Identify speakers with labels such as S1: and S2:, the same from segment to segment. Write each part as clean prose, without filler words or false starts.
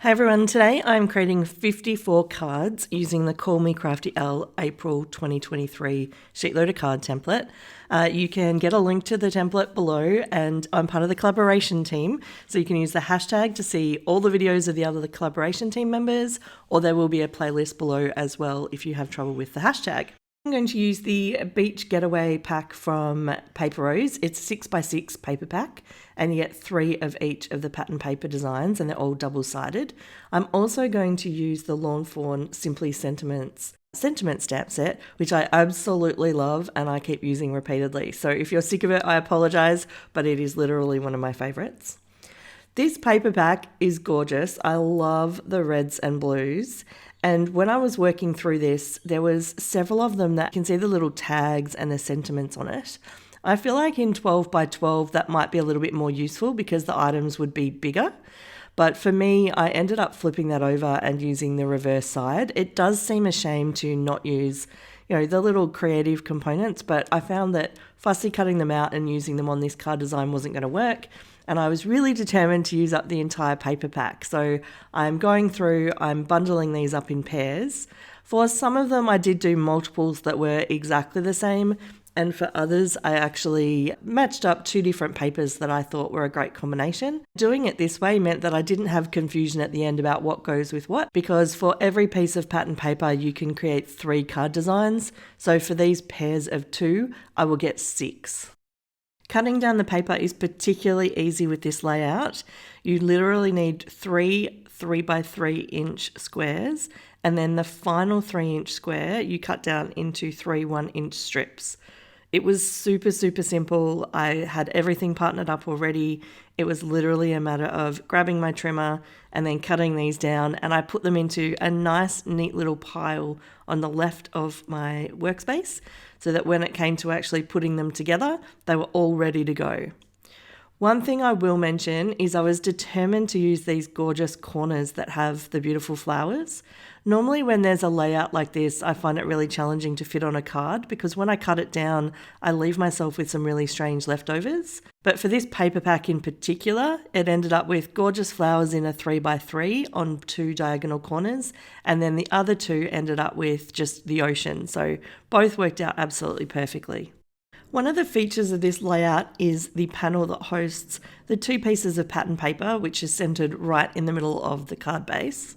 S1: Hey everyone, today I'm creating 54 cards using the Call Me Crafty L April 2023 SheetLoad of Card template. You can get a link to the template below, and I'm part of the collaboration team, so you can use the hashtag to see all the videos of the other collaboration team members, or there will be a playlist below as well if you have trouble with the hashtag. I'm going to use the Beach Getaway pack from Paper Rose. It's a 6x6 paper pack, and you get 3 of each of the pattern paper designs, and they're all double-sided. I'm also going to use the Lawn Fawn Simply Sentiments sentiment stamp set, which I absolutely love and I keep using repeatedly. So if you're sick of it, I apologize, but it is literally one of my favorites. This paper pack is gorgeous. I love the reds and blues. And when I was working through this, there was several of them that you can see the little tags and the sentiments on it. I feel like in 12 by 12 that might be a little bit more useful because the items would be bigger. But for me, I ended up flipping that over and using the reverse side. It does seem a shame to not use, the little creative components, but I found that fussy cutting them out and using them on this card design wasn't going to work. And I was really determined to use up the entire paper pack. So I'm bundling these up in pairs. For some of them, I did do multiples that were exactly the same. And for others, I actually matched up 2 different papers that I thought were a great combination. Doing it this way meant that I didn't have confusion at the end about what goes with what, because for every piece of pattern paper, you can create 3 card designs. So for these pairs of 2, I will get 6. Cutting down the paper is particularly easy with this layout. You literally need 3 3x3 inch squares, and then the final 3-inch square you cut down into 3 1-inch strips. It was super, super simple. I had everything partnered up already. It was literally a matter of grabbing my trimmer and then cutting these down, and I put them into a nice, neat little pile on the left of my workspace so that when it came to actually putting them together, they were all ready to go. One thing I will mention is I was determined to use these gorgeous corners that have the beautiful flowers. Normally when there's a layout like this, I find it really challenging to fit on a card because when I cut it down, I leave myself with some really strange leftovers. But for this paper pack in particular, it ended up with gorgeous flowers in a 3x3 on 2 diagonal corners, and then the other 2 ended up with just the ocean. So both worked out absolutely perfectly. One of the features of this layout is the panel that hosts the 2 pieces of pattern paper, which is centered right in the middle of the card base.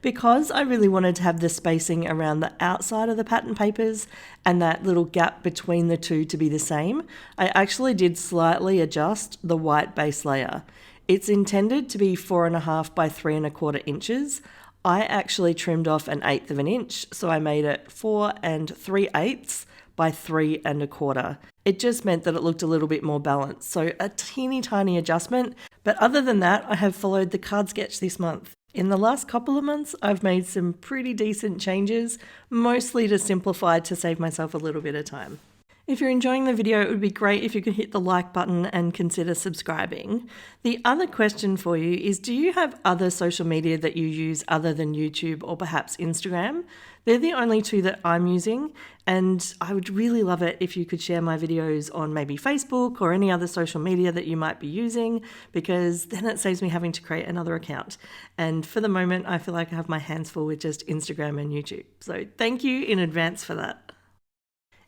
S1: Because I really wanted to have the spacing around the outside of the pattern papers and that little gap between the 2 to be the same, I actually did slightly adjust the white base layer. It's intended to be 4.5 by 3.25 inches. I actually trimmed off 1/8 of an inch, so I made it 4 3/8 by 3.25. It just meant that it looked a little bit more balanced. So a teeny tiny adjustment. But other than that, I have followed the card sketch this month. In the last couple of months, I've made some pretty decent changes, mostly to simplify to save myself a little bit of time. If you're enjoying the video, it would be great if you could hit the like button and consider subscribing. The other question for you is, do you have other social media that you use other than YouTube or perhaps Instagram? They're the only 2 that I'm using, and I would really love it if you could share my videos on maybe Facebook or any other social media that you might be using, because then it saves me having to create another account. And for the moment, I feel like I have my hands full with just Instagram and YouTube. So thank you in advance for that.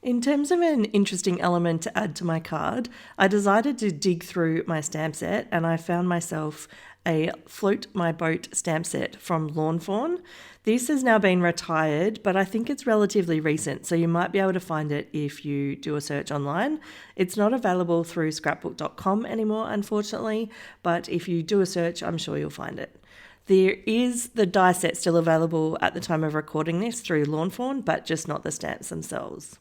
S1: In terms of an interesting element to add to my card, I decided to dig through my stamp set and I found myself a Float My Boat stamp set from Lawn Fawn. This has now been retired, but I think it's relatively recent, so you might be able to find it if you do a search online. It's not available through scrapbook.com anymore, unfortunately, but if you do a search, I'm sure you'll find it. There is the die set still available at the time of recording this through Lawn Fawn, but just not the stamps themselves.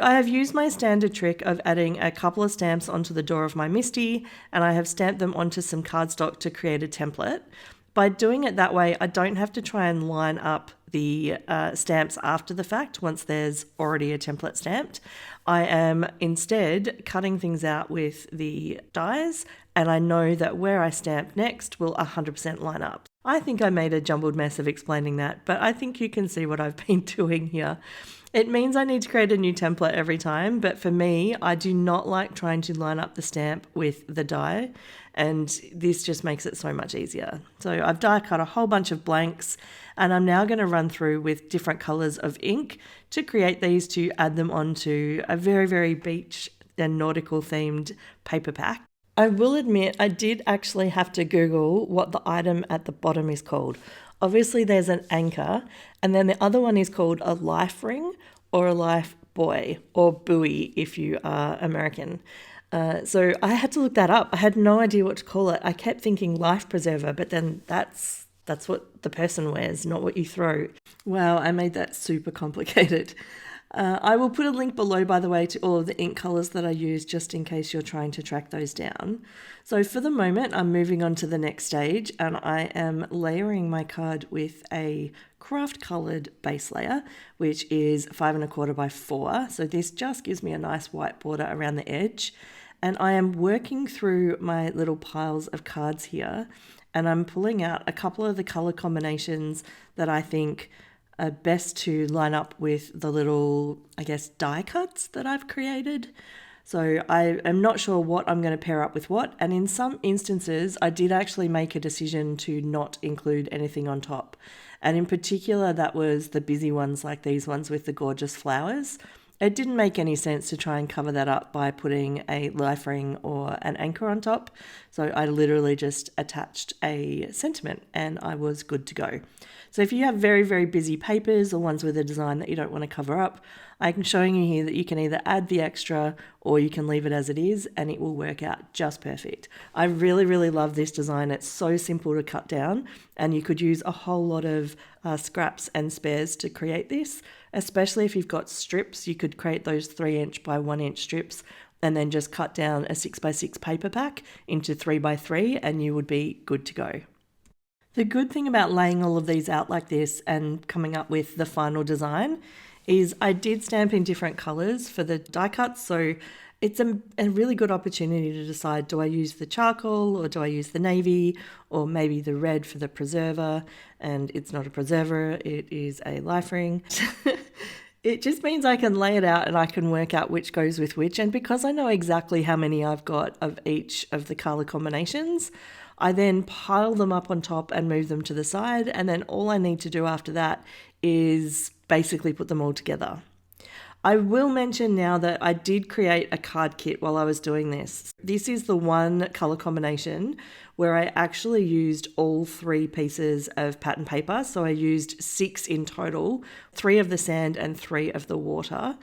S1: I have used my standard trick of adding a couple of stamps onto the door of my MISTI, and I have stamped them onto some cardstock to create a template. By doing it that way, I don't have to try and line up the stamps after the fact once there's already a template stamped. I am instead cutting things out with the dies, and I know that where I stamp next will 100% line up. I think I made a jumbled mess of explaining that, but I think you can see what I've been doing here. It means I need to create a new template every time, but for me, I do not like trying to line up the stamp with the die, and this just makes it so much easier. So I've die cut a whole bunch of blanks, and I'm now going to run through with different colors of ink to create these to add them onto a very, very beach and nautical themed paper pack. I will admit I did actually have to Google what the item at the bottom is called. Obviously there's an anchor, and then the other one is called a life ring or a life buoy or buoy if you are American. So I had to look that up. I had no idea what to call it. I kept thinking life preserver, but then that's what the person wears, not what you throw. Wow, I made that super complicated. I will put a link below, by the way, to all of the ink colors that I use, just in case you're trying to track those down. So for the moment, I'm moving on to the next stage, and I am layering my card with a craft colored base layer, which is 5 1/4 by 4. So this just gives me a nice white border around the edge. And I am working through my little piles of cards here, and I'm pulling out a couple of the color combinations that I think are best to line up with the little, I guess, die cuts that I've created. So I am not sure what I'm going to pair up with what, and in some instances I did actually make a decision to not include anything on top. And in particular that was the busy ones like these ones with the gorgeous flowers. It didn't make any sense to try and cover that up by putting a life ring or an anchor on top. So I literally just attached a sentiment and I was good to go. So if you have very, very busy papers or ones with a design that you don't want to cover up, I'm showing you here that you can either add the extra or you can leave it as it is and it will work out just perfect. I really, really love this design. It's so simple to cut down and you could use a whole lot of scraps and spares to create this, especially if you've got strips. You could create those 3" by 1" strips and then just cut down a 6x6 paper pack into 3x3 and you would be good to go. The good thing about laying all of these out like this and coming up with the final design is I did stamp in different colors for the die cuts, so it's a really good opportunity to decide, do I use the charcoal or do I use the navy or maybe the red for the preserver, and it's not a preserver, it is a life ring. It just means I can lay it out and I can work out which goes with which, and because I know exactly how many I've got of each of the color combinations, I then pile them up on top and move them to the side, and then all I need to do after that is basically put them all together. I will mention now that I did create a card kit while I was doing this. This is the one color combination where I actually used all 3 pieces of pattern paper. So I used 6 in total, 3 of the sand and 3 of the water,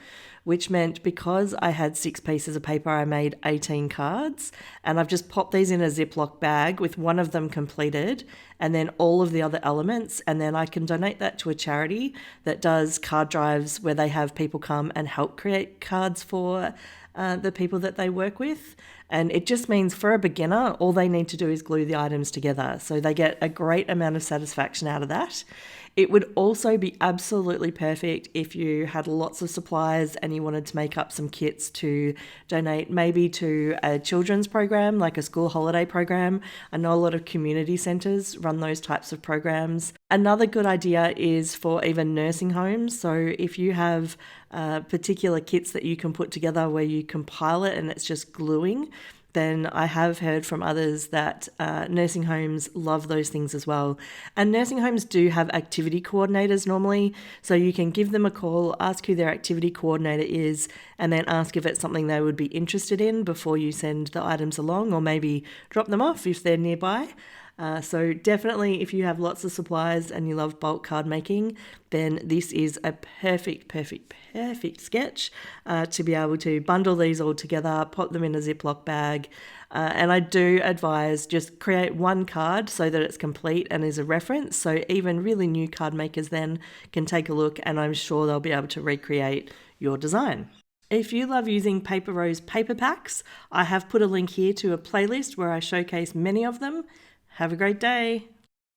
S1: which meant because I had 6 pieces of paper, I made 18 cards, and I've just popped these in a Ziploc bag with one of them completed and then all of the other elements, and then I can donate that to a charity that does card drives where they have people come and help create cards for the people that they work with. And it just means for a beginner, all they need to do is glue the items together. So they get a great amount of satisfaction out of that. It would also be absolutely perfect if you had lots of supplies and you wanted to make up some kits to donate maybe to a children's program, like a school holiday program. I know a lot of community centres run those types of programs. Another good idea is for even nursing homes. So if you have particular kits that you can put together where you compile it and it's just gluing, then I have heard from others that nursing homes love those things as well. And nursing homes do have activity coordinators normally, so you can give them a call, ask who their activity coordinator is, and then ask if it's something they would be interested in before you send the items along, or maybe drop them off if they're nearby. So definitely if you have lots of supplies and you love bulk card making, then this is a perfect sketch to be able to bundle these all together, pop them in a Ziploc bag. And I do advise just create one card so that it's complete and is a reference. So even really new card makers then can take a look, and I'm sure they'll be able to recreate your design. If you love using Paper Rose paper packs, I have put a link here to a playlist where I showcase many of them. Have a great day.